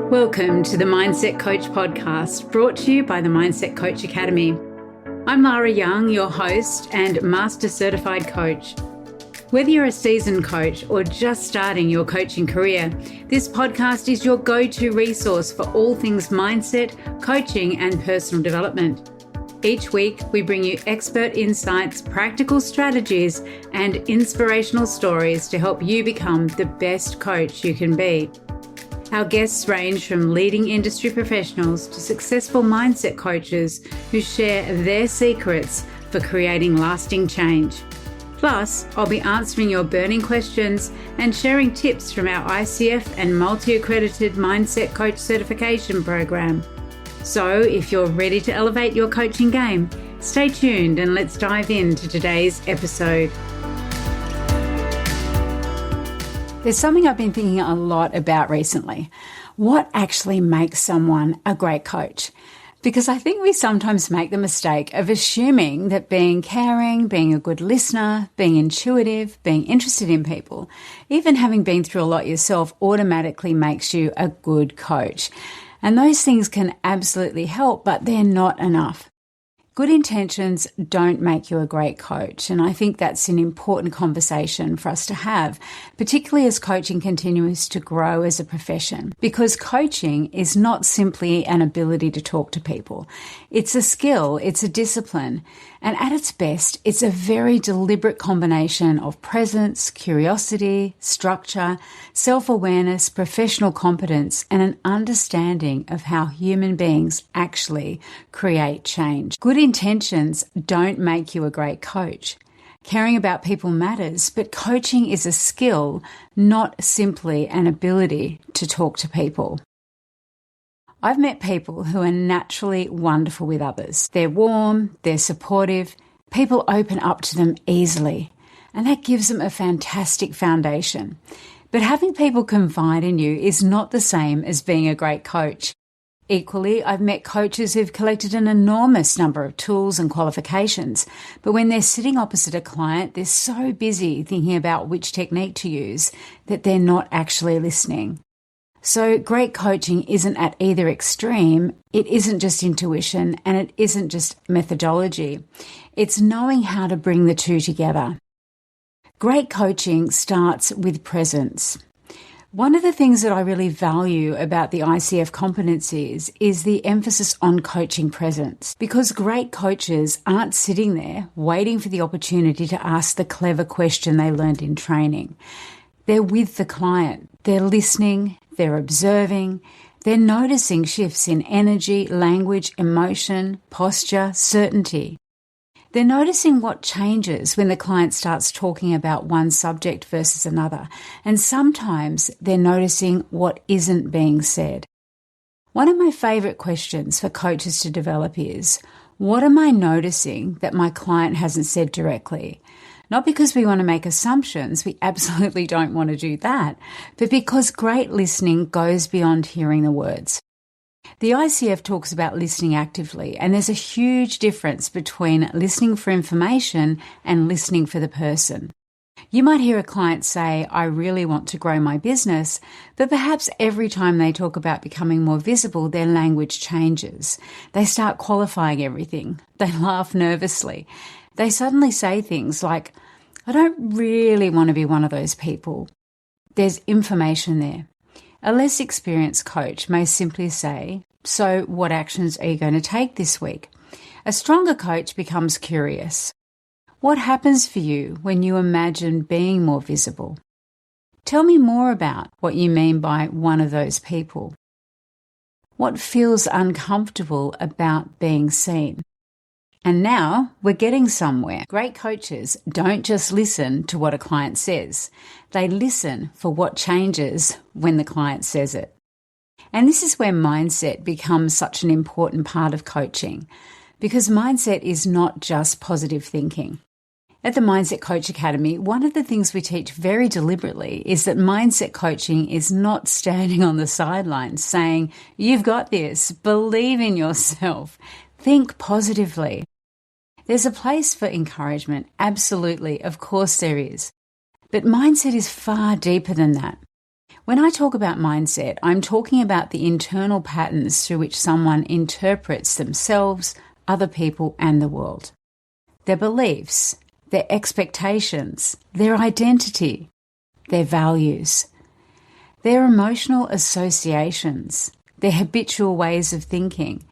Welcome to the Mindset Coach podcast, brought to you by the Mindset Coach Academy. I'm Lara Young, your host and Master Certified Coach. Whether you're a seasoned coach or just starting your coaching career, this podcast is your go-to resource for all things mindset, coaching, and personal development. Each week, we bring you expert insights, practical strategies, and inspirational stories to help you become the best coach you can be. Our guests range from leading industry professionals to successful mindset coaches who share their secrets for creating lasting change. Plus, I'll be answering your burning questions and sharing tips from our ICF and multi-accredited Mindset Coach certification program. So, if you're ready to elevate your coaching game, stay tuned and let's dive into today's episode. There's something I've been thinking a lot about recently. What actually makes someone a great coach? Because I think we sometimes make the mistake of assuming that being caring, being a good listener, being intuitive, being interested in people, even having been through a lot yourself, automatically makes you a good coach. And those things can absolutely help, but they're not enough. Good intentions don't make you a great coach, and I think that's an important conversation for us to have, particularly as coaching continues to grow as a profession. Because coaching is not simply an ability to talk to people. It's a skill, it's a discipline, and at its best, it's a very deliberate combination of presence, curiosity, structure, self-awareness, professional competence, and an understanding of how human beings actually create change. Good intentions don't make you a great coach. Caring about people matters, but coaching is a skill, not simply an ability to talk to people. I've met people who are naturally wonderful with others. They're warm, they're supportive, people open up to them easily, and that gives them a fantastic foundation. But having people confide in you is not the same as being a great coach. Equally, I've met coaches who've collected an enormous number of tools and qualifications, but when they're sitting opposite a client, they're so busy thinking about which technique to use that they're not actually listening. So great coaching isn't at either extreme. It isn't just intuition and it isn't just methodology. It's knowing how to bring the two together. Great coaching starts with presence. One of the things that I really value about the ICF competencies is the emphasis on coaching presence, because great coaches aren't sitting there waiting for the opportunity to ask the clever question they learned in training. They're with the client. They're listening. They're observing. They're noticing shifts in energy, language, emotion, posture, certainty. They're noticing what changes when the client starts talking about one subject versus another, and sometimes they're noticing what isn't being said. One of my favourite questions for coaches to develop is, what am I noticing that my client hasn't said directly? Not because we want to make assumptions, we absolutely don't want to do that, but because great listening goes beyond hearing the words. The ICF talks about listening actively, and there's a huge difference between listening for information and listening for the person. You might hear a client say, I really want to grow my business, but perhaps every time they talk about becoming more visible, their language changes. They start qualifying everything. They laugh nervously. They suddenly say things like, I don't really want to be one of those people. There's information there. A less experienced coach may simply say, so what actions are you going to take this week? A stronger coach becomes curious. What happens for you when you imagine being more visible? Tell me more about what you mean by one of those people. What feels uncomfortable about being seen? And now we're getting somewhere. Great coaches don't just listen to what a client says. They listen for what changes when the client says it. And this is where mindset becomes such an important part of coaching, because mindset is not just positive thinking. At the Mindset Coach Academy, one of the things we teach very deliberately is that mindset coaching is not standing on the sidelines saying, you've got this, believe in yourself, think positively. There's a place for encouragement, absolutely, of course there is. But mindset is far deeper than that. When I talk about mindset, I'm talking about the internal patterns through which someone interprets themselves, other people, and the world. Their beliefs, their expectations, their identity, their values, their emotional associations, their habitual ways of thinking,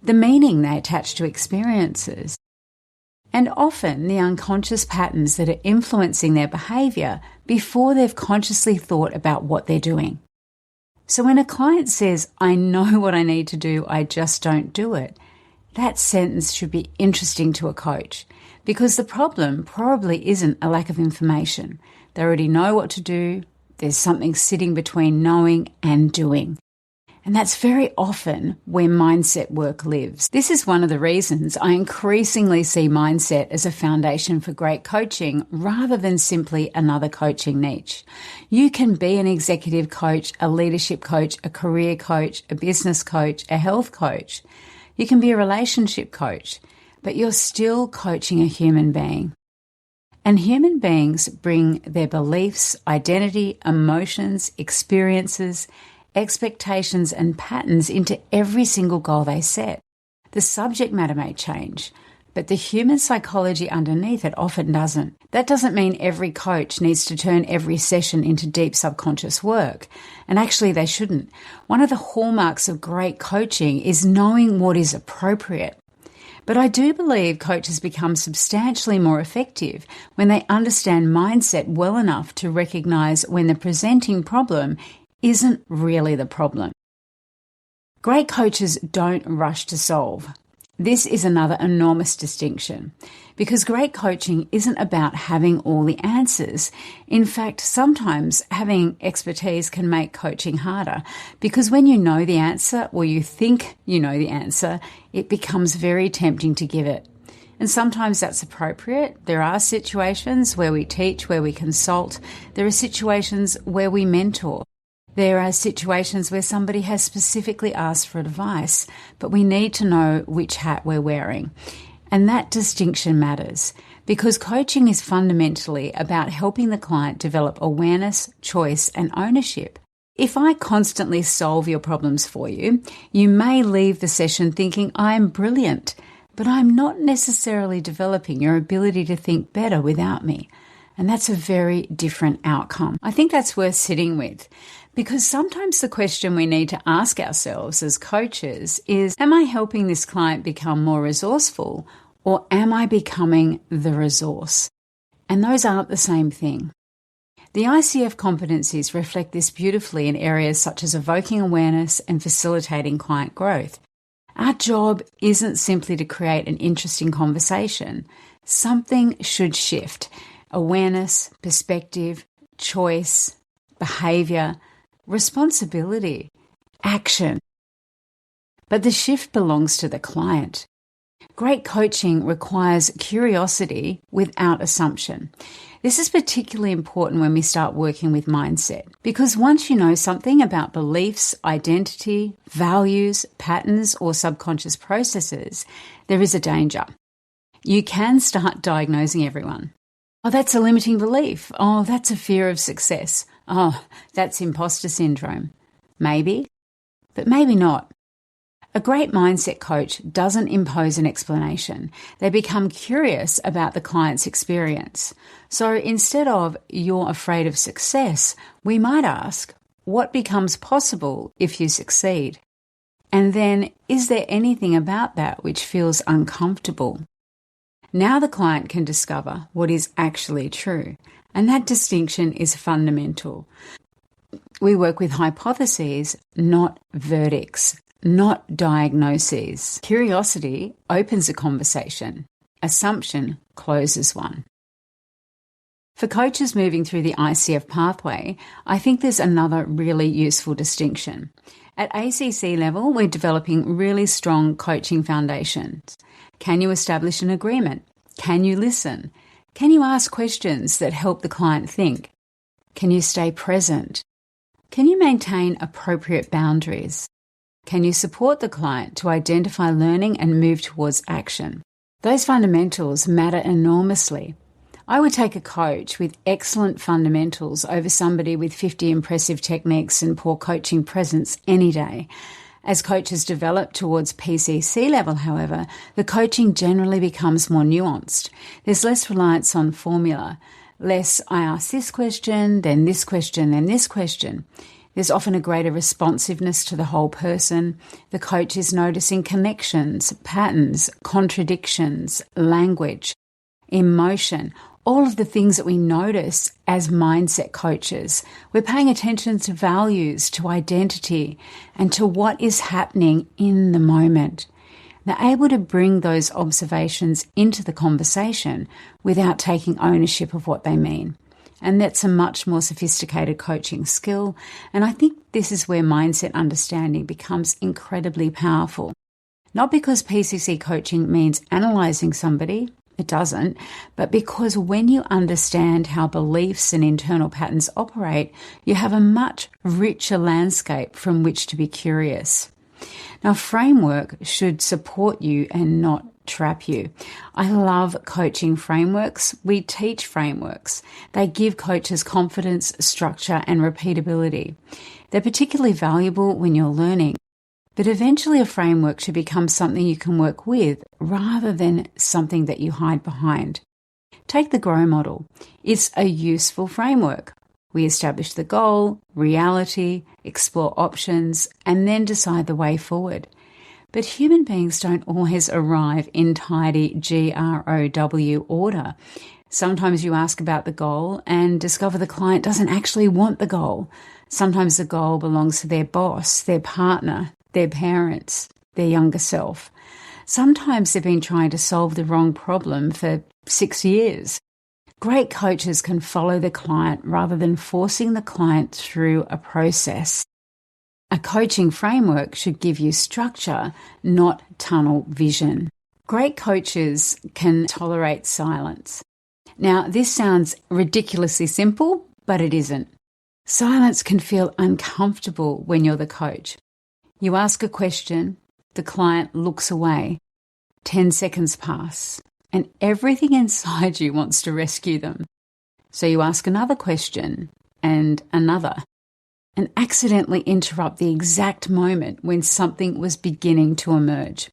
the meaning they attach to experiences, and often the unconscious patterns that are influencing their behaviour before they've consciously thought about what they're doing. So when a client says, "I know what I need to do, I just don't do it," that sentence should be interesting to a coach, because the problem probably isn't a lack of information. They already know what to do. There's something sitting between knowing and doing. And that's very often where mindset work lives. This is one of the reasons I increasingly see mindset as a foundation for great coaching rather than simply another coaching niche. You can be an executive coach, a leadership coach, a career coach, a business coach, a health coach. You can be a relationship coach, but you're still coaching a human being. And human beings bring their beliefs, identity, emotions, experiences, expectations and patterns into every single goal they set. The subject matter may change, but the human psychology underneath it often doesn't. That doesn't mean every coach needs to turn every session into deep subconscious work. And actually they shouldn't. One of the hallmarks of great coaching is knowing what is appropriate. But I do believe coaches become substantially more effective when they understand mindset well enough to recognize when the presenting problem isn't really the problem. Great coaches don't rush to solve. This is another enormous distinction, because great coaching isn't about having all the answers. In fact, sometimes having expertise can make coaching harder, because when you know the answer, or you think you know the answer, it becomes very tempting to give it. And sometimes that's appropriate. There are situations where we teach, where we consult. There are situations where we mentor. There are situations where somebody has specifically asked for advice, but we need to know which hat we're wearing. And that distinction matters, because coaching is fundamentally about helping the client develop awareness, choice, and ownership. If I constantly solve your problems for you, you may leave the session thinking I'm brilliant, but I'm not necessarily developing your ability to think better without me. And that's a very different outcome. I think that's worth sitting with, because sometimes the question we need to ask ourselves as coaches is, am I helping this client become more resourceful, or am I becoming the resource? And those aren't the same thing. The ICF competencies reflect this beautifully in areas such as evoking awareness and facilitating client growth. Our job isn't simply to create an interesting conversation. Something should shift. Awareness, perspective, choice, behaviour, responsibility, action. But the shift belongs to the client. Great coaching requires curiosity without assumption. This is particularly important when we start working with mindset, because once you know something about beliefs, identity, values, patterns, or subconscious processes, there is a danger. You can start diagnosing everyone. Oh, that's a limiting belief. Oh, that's a fear of success. Oh, that's imposter syndrome. Maybe, but maybe not. A great mindset coach doesn't impose an explanation. They become curious about the client's experience. So instead of, "You're afraid of success," we might ask, "What becomes possible if you succeed?" And then, "Is there anything about that which feels uncomfortable?" Now the client can discover what is actually true, and that distinction is fundamental. We work with hypotheses, not verdicts, not diagnoses. Curiosity opens a conversation. Assumption closes one. For coaches moving through the ICF pathway, I think there's another really useful distinction. At ACC level, we're developing really strong coaching foundations. Can you establish an agreement? Can you listen? Can you ask questions that help the client think? Can you stay present? Can you maintain appropriate boundaries? Can you support the client to identify learning and move towards action? Those fundamentals matter enormously. I would take a coach with excellent fundamentals over somebody with 50 impressive techniques and poor coaching presence any day. As coaches develop towards PCC level, however, the coaching generally becomes more nuanced. There's less reliance on formula, less I ask this question, then this question, then this question. There's often a greater responsiveness to the whole person. The coach is noticing connections, patterns, contradictions, language, emotion, all of the things that we notice as mindset coaches. We're paying attention to values, to identity, and to what is happening in the moment. They're able to bring those observations into the conversation without taking ownership of what they mean. And that's a much more sophisticated coaching skill. And I think this is where mindset understanding becomes incredibly powerful. Not because PCC coaching means analysing somebody, it doesn't, but because when you understand how beliefs and internal patterns operate, you have a much richer landscape from which to be curious. Now, framework should support you and not trap you. I love coaching frameworks. We teach frameworks. They give coaches confidence, structure, and repeatability. They're particularly valuable when you're learning. But eventually a framework should become something you can work with rather than something that you hide behind. Take the GROW model. It's a useful framework. We establish the goal, reality, explore options, and then decide the way forward. But human beings don't always arrive in tidy GROW order. Sometimes you ask about the goal and discover the client doesn't actually want the goal. Sometimes the goal belongs to their boss, their partner, their parents, their younger self. Sometimes they've been trying to solve the wrong problem for 6 years. Great coaches can follow the client rather than forcing the client through a process. A coaching framework should give you structure, not tunnel vision. Great coaches can tolerate silence. Now, this sounds ridiculously simple, but it isn't. Silence can feel uncomfortable when you're the coach. You ask a question, the client looks away. 10 seconds pass, and everything inside you wants to rescue them. So you ask another question and another, and accidentally interrupt the exact moment when something was beginning to emerge.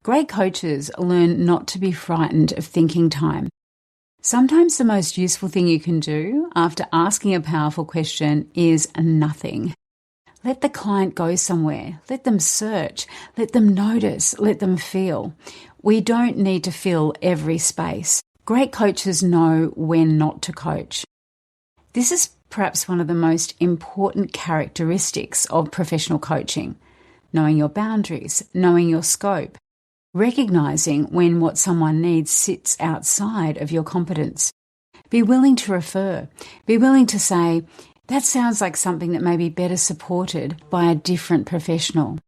Great coaches learn not to be frightened of thinking time. Sometimes the most useful thing you can do after asking a powerful question is nothing. Let the client go somewhere. Let them search. Let them notice. Let them feel. We don't need to fill every space. Great coaches know when not to coach. This is perhaps one of the most important characteristics of professional coaching. Knowing your boundaries, knowing your scope, recognizing when what someone needs sits outside of your competence. Be willing to refer. Be willing to say, that sounds like something that may be better supported by a different professional.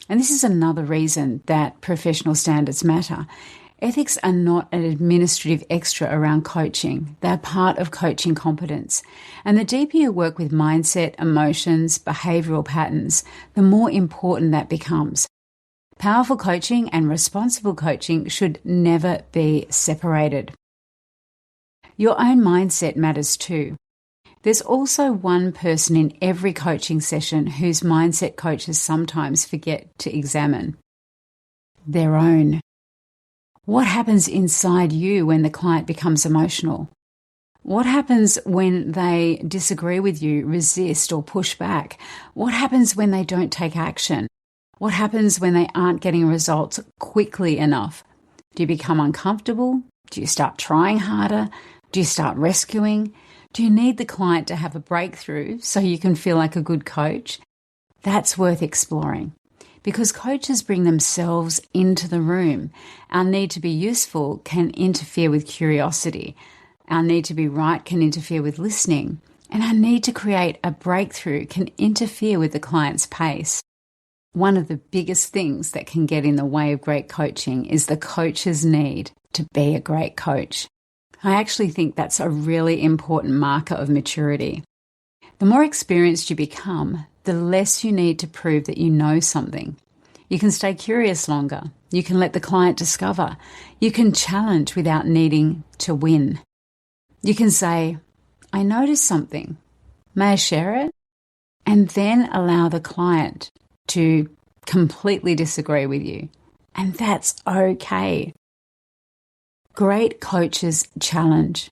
And this is another reason that professional standards matter. Ethics are not an administrative extra around coaching. They're part of coaching competence. And the deeper you work with mindset, emotions, behavioural patterns, the more important that becomes. Powerful coaching and responsible coaching should never be separated. Your own mindset matters too. There's also one person in every coaching session whose mindset coaches sometimes forget to examine. Their own. What happens inside you when the client becomes emotional? What happens when they disagree with you, resist, or push back? What happens when they don't take action? What happens when they aren't getting results quickly enough? Do you become uncomfortable? Do you start trying harder? Do you start rescuing? Do you need the client to have a breakthrough so you can feel like a good coach? That's worth exploring because coaches bring themselves into the room. Our need to be useful can interfere with curiosity. Our need to be right can interfere with listening. And our need to create a breakthrough can interfere with the client's pace. One of the biggest things that can get in the way of great coaching is the coach's need to be a great coach. I actually think that's a really important marker of maturity. The more experienced you become, the less you need to prove that you know something. You can stay curious longer. You can let the client discover. You can challenge without needing to win. You can say, I noticed something. May I share it? And then allow the client to completely disagree with you. And that's okay. Great coaches challenge.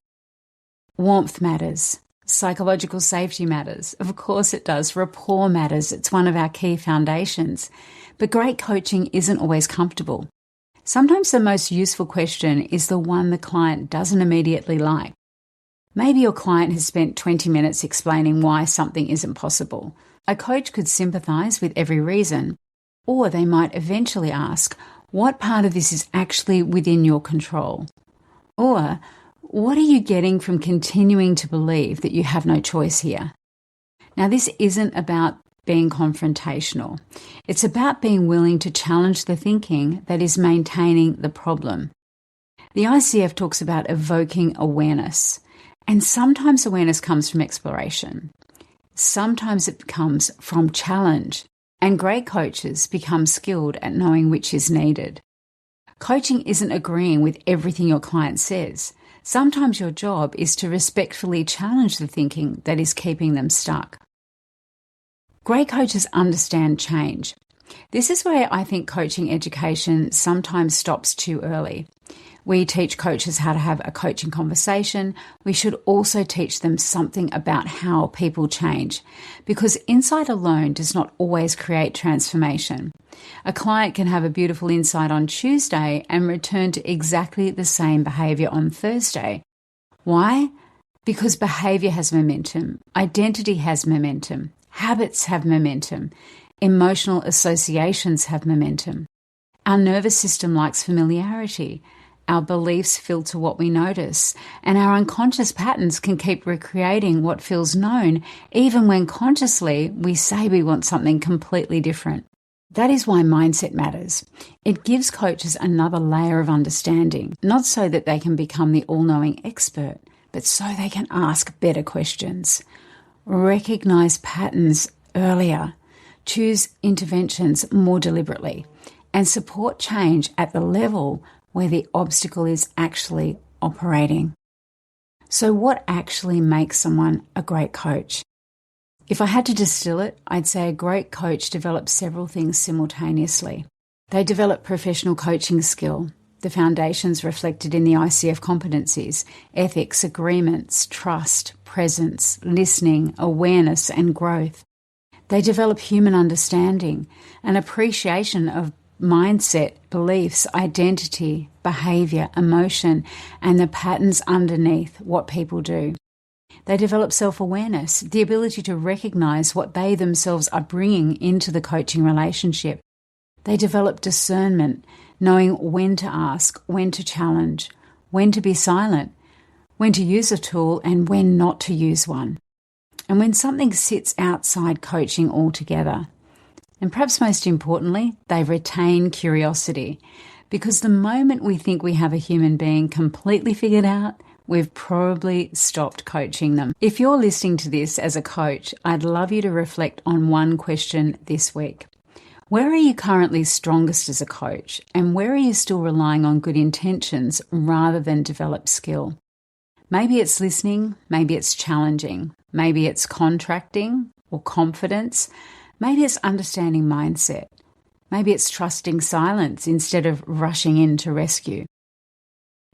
Warmth matters. Psychological safety matters. Of course it does. Rapport matters. It's one of our key foundations. But great coaching isn't always comfortable. Sometimes the most useful question is the one the client doesn't immediately like. Maybe your client has spent 20 minutes explaining why something isn't possible. A coach could sympathise with every reason, or they might eventually ask, what part of this is actually within your control? Or, what are you getting from continuing to believe that you have no choice here? Now, this isn't about being confrontational. It's about being willing to challenge the thinking that is maintaining the problem. The ICF talks about evoking awareness, and sometimes awareness comes from exploration. Sometimes it comes from challenge, and great coaches become skilled at knowing which is needed. Coaching isn't agreeing with everything your client says. Sometimes your job is to respectfully challenge the thinking that is keeping them stuck. Great coaches understand change. This is where I think coaching education sometimes stops too early. We teach coaches how to have a coaching conversation. We should also teach them something about how people change, because insight alone does not always create transformation. A client can have a beautiful insight on Tuesday and return to exactly the same behaviour on Thursday. Why? Because behaviour has momentum, identity has momentum, habits have momentum, emotional associations have momentum. Our nervous system likes familiarity. Our beliefs filter what we notice, and our unconscious patterns can keep recreating what feels known, even when consciously we say we want something completely different. That is why mindset matters. It gives coaches another layer of understanding, not so that they can become the all-knowing expert, but so they can ask better questions. Recognize patterns earlier, choose interventions more deliberately, and support change at the level where the obstacle is actually operating. So what actually makes someone a great coach? If I had to distill it, I'd say a great coach develops several things simultaneously. They develop professional coaching skill, the foundations reflected in the ICF competencies, ethics, agreements, trust, presence, listening, awareness, and growth. They develop human understanding, an appreciation of mindset, beliefs, identity, behaviour, emotion, and the patterns underneath what people do. They develop self-awareness, the ability to recognise what they themselves are bringing into the coaching relationship. They develop discernment, knowing when to ask, when to challenge, when to be silent, when to use a tool and when not to use one. And when something sits outside coaching altogether. And perhaps most importantly, they retain curiosity, because the moment we think we have a human being completely figured out, we've probably stopped coaching them. If you're listening to this as a coach, I'd love you to reflect on one question this week. Where are you currently strongest as a coach, and where are you still relying on good intentions rather than developed skill? Maybe it's listening, maybe it's challenging, maybe it's contracting or confidence. Maybe it's understanding mindset. Maybe it's trusting silence instead of rushing in to rescue.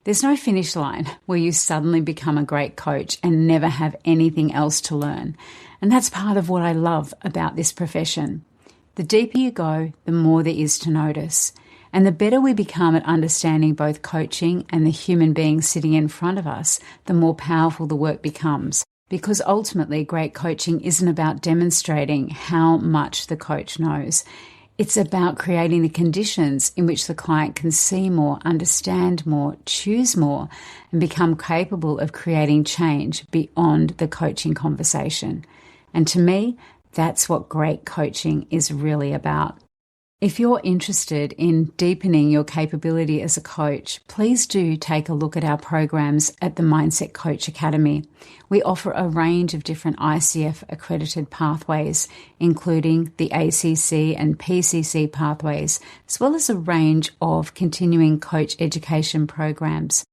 There's no finish line where you suddenly become a great coach and never have anything else to learn. And that's part of what I love about this profession. The deeper you go, the more there is to notice. And the better we become at understanding both coaching and the human being sitting in front of us, the more powerful the work becomes. Because ultimately, great coaching isn't about demonstrating how much the coach knows. It's about creating the conditions in which the client can see more, understand more, choose more, and become capable of creating change beyond the coaching conversation. And to me, that's what great coaching is really about. If you're interested in deepening your capability as a coach, please do take a look at our programs at the Mindset Coach Academy. We offer a range of different ICF accredited pathways, including the ACC and PCC pathways, as well as a range of continuing coach education programs.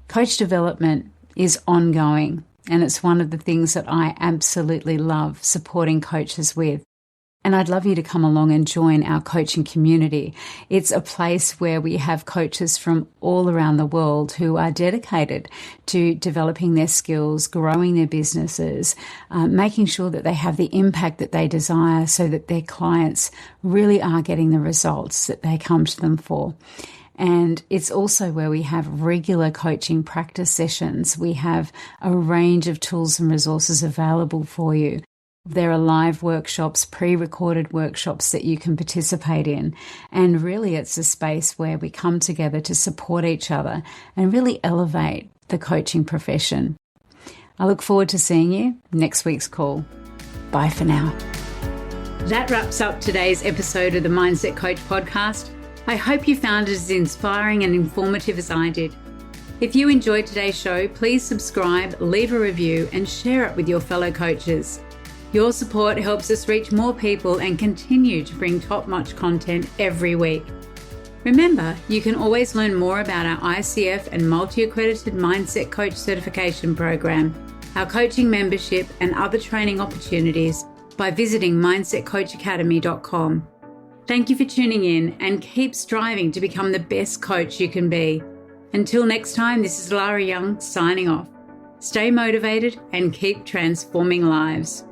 Coach development is ongoing, and it's one of the things that I absolutely love supporting coaches with. And I'd love you to come along and join our coaching community. It's a place where we have coaches from all around the world who are dedicated to developing their skills, growing their businesses, making sure that they have the impact that they desire so that their clients really are getting the results that they come to them for. And it's also where we have regular coaching practice sessions. We have a range of tools and resources available for you. There are live workshops, pre-recorded workshops that you can participate in. And really it's a space where we come together to support each other and really elevate the coaching profession. I look forward to seeing you next week's call. Bye for now. That wraps up today's episode of the Mindset Coach podcast. I hope you found it as inspiring and informative as I did. If you enjoyed today's show, please subscribe, leave a review, and share it with your fellow coaches. Your support helps us reach more people and continue to bring top-notch content every week. Remember, you can always learn more about our ICF and multi-accredited Mindset Coach certification program, our coaching membership, and other training opportunities by visiting mindsetcoachacademy.com. Thank you for tuning in and keep striving to become the best coach you can be. Until next time, this is Lara Young signing off. Stay motivated and keep transforming lives.